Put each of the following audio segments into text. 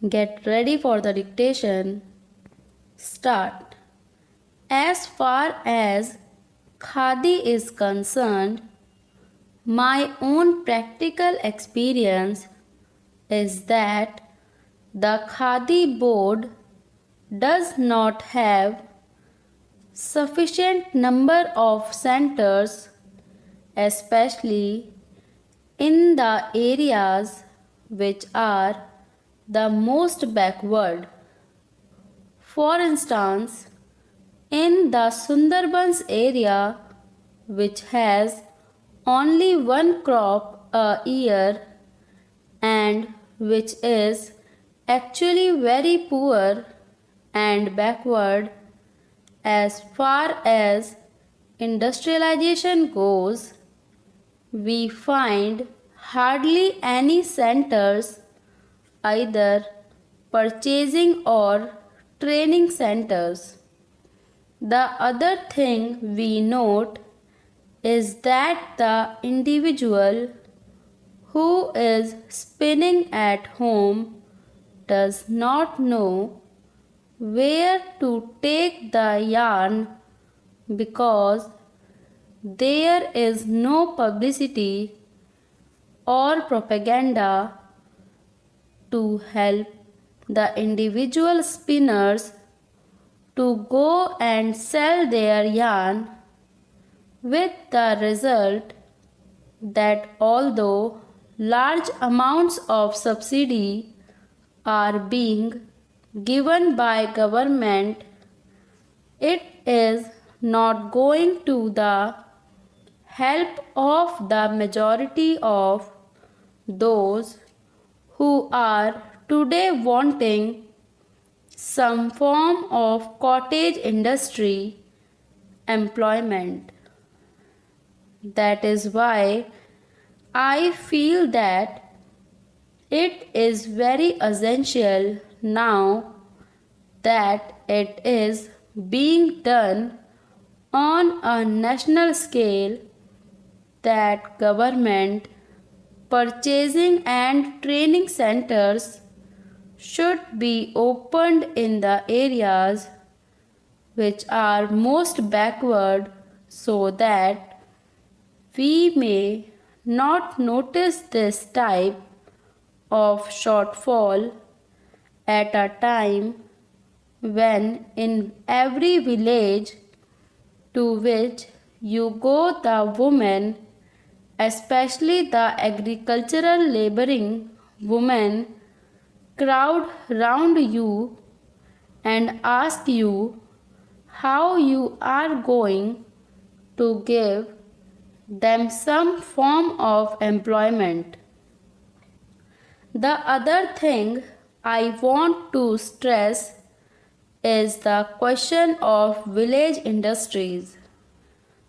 Get ready for the dictation. Start. As far as Khadi is concerned, my own practical experience is that the Khadi board does not have sufficient number of centers, especially in the areas which are the most backward. For instance, in the Sundarbans area, which has only one crop a year and which is actually very poor and backward as far as industrialization goes, we find hardly any centers, either purchasing or training centers. The other thing we note is that the individual who is spinning at home does not know where to take the yarn because there is no publicity or propaganda to help the individual spinners to go and sell their yarn, with the result that although large amounts of subsidy are being given by government, it is not going to the help of the majority of those who are today wanting some form of cottage industry employment. That is why I feel that it is very essential now that it is being done on a national scale that government purchasing and training centers should be opened in the areas which are most backward so that we may not notice this type of shortfall at a time when in every village to which you go, the women, especially the agricultural laboring women, crowd round you and ask you how you are going to give them some form of employment. The other thing I want to stress is the question of village industries.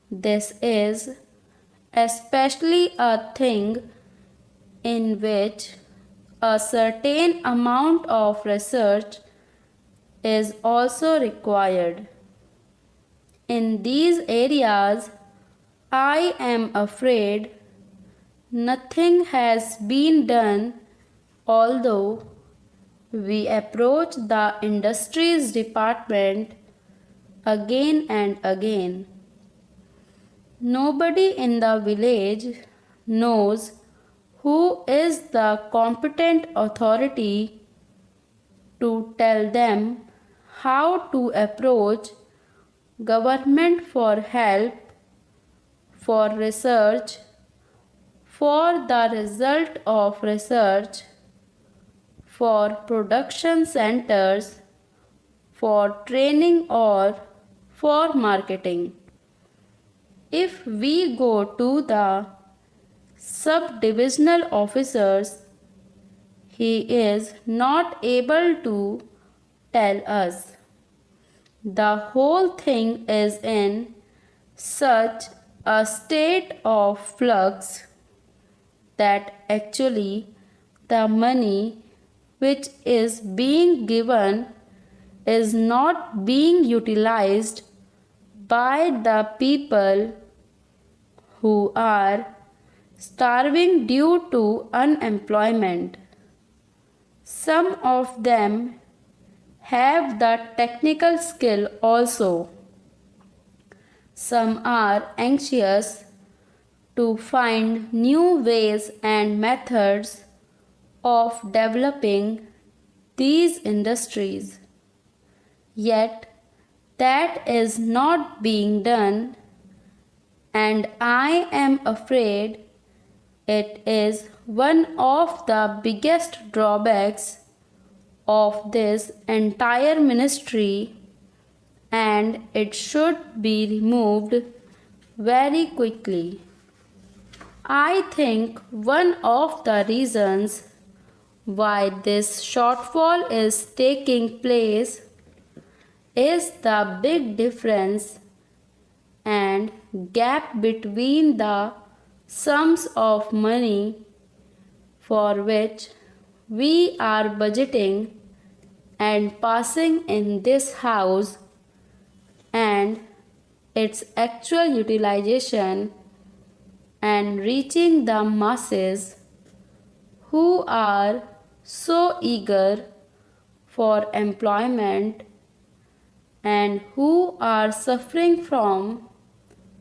This is especially a thing in which a certain amount of research is also required. In these areas, I am afraid nothing has been done, although we approach the industries department again and again. Nobody in the village knows who is the competent authority to tell them how to approach government for help, for research, for the result of research, for production centers, for training or for marketing. If we go to the sub-divisional officers, he is not able to tell us. The whole thing is in such a state of flux that actually the money which is being given is not being utilized by the people who are starving due to unemployment. Some of them have the technical skill also. Some are anxious to find new ways and methods of developing these industries. Yet that is not being done, and I am afraid it is one of the biggest drawbacks of this entire ministry, and it should be removed very quickly. I think one of the reasons why this shortfall is taking place is the big difference and gap between the sums of money for which we are budgeting and passing in this house and its actual utilization and reaching the masses who are so eager for employment and who are suffering from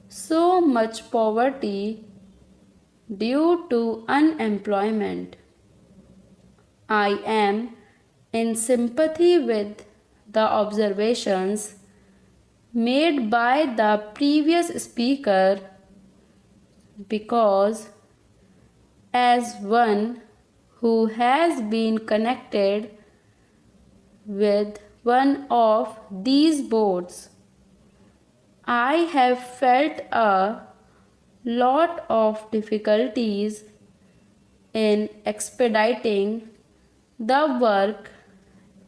so much poverty due to unemployment. I am in sympathy with the observations made by the previous speaker because, as one who has been connected with one of these boards, I have felt a lot of difficulties in expediting the work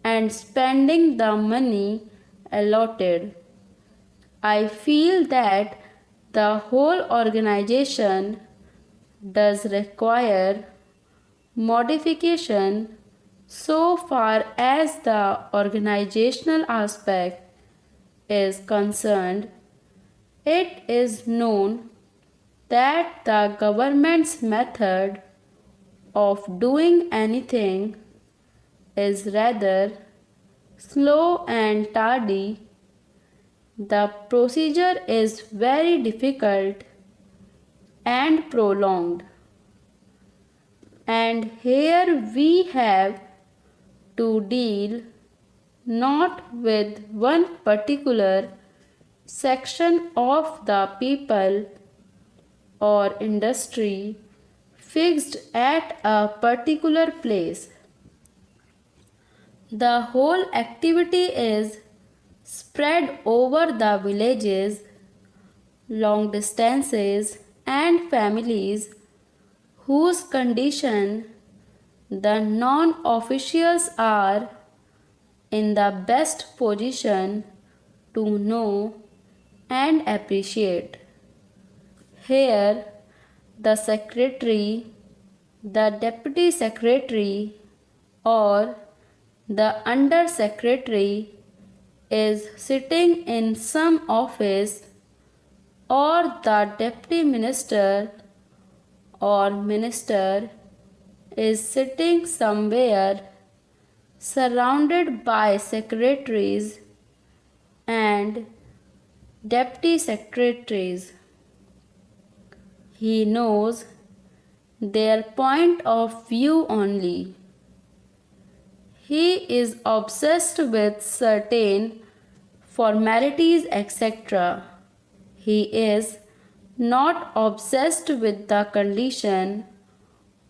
and spending the money allotted. I feel that the whole organization does require modification so far as the organizational aspect is concerned. It is known that the government's method of doing anything is rather slow and tardy. The procedure is very difficult and prolonged. And here we have to deal not with one particular section of the people or industry fixed at a particular place. The whole activity is spread over the villages, long distances, and families whose condition the non-officials are in the best position to know and appreciate. Here, the secretary, the deputy secretary, or the under secretary is sitting in some office, or the deputy minister or minister is sitting somewhere surrounded by secretaries and deputy secretaries. He knows their point of view only. He is obsessed with certain formalities, etc. He is not obsessed with the condition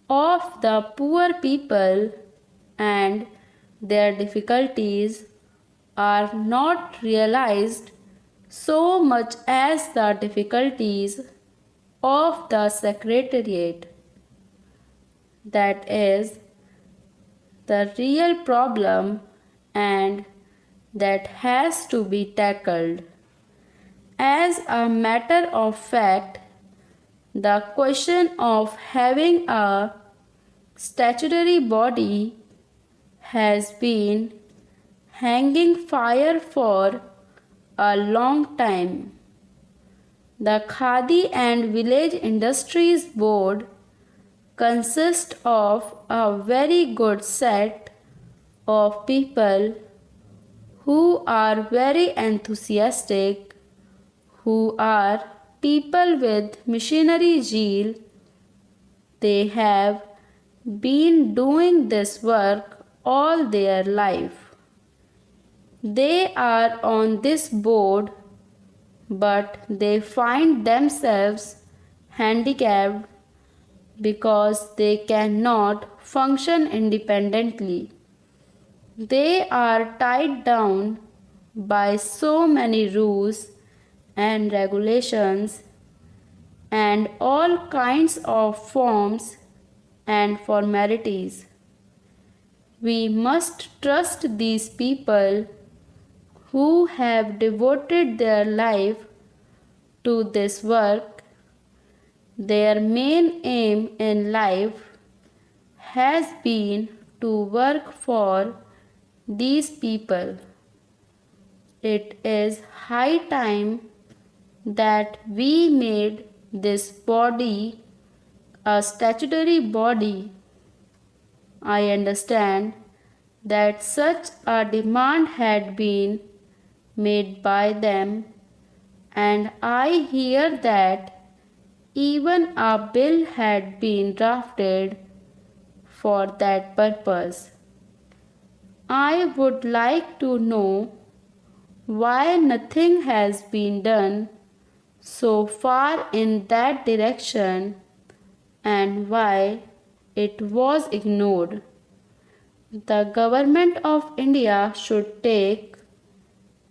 of the poor people, and their difficulties are not realized so much as the difficulties of the secretariat. That is the real problem, and that has to be tackled. As a matter of fact, the question of having a statutory body has been hanging fire for a long time. The Khadi and Village Industries Board consists of a very good set of people who are very enthusiastic, who are people with missionary zeal. They have been doing this work all their life. They are on this board, but they find themselves handicapped because they cannot function independently. They are tied down by so many rules and regulations and all kinds of forms and formalities. We must trust these people who have devoted their life to this work. Their main aim in life has been to work for these people. It is high time that we made this body a statutory body. I understand that such a demand had been made by them, and I hear that even a bill had been drafted for that purpose. I would like to know why nothing has been done so far in that direction and why it was ignored. The government of India should take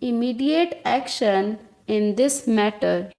immediate action in this matter.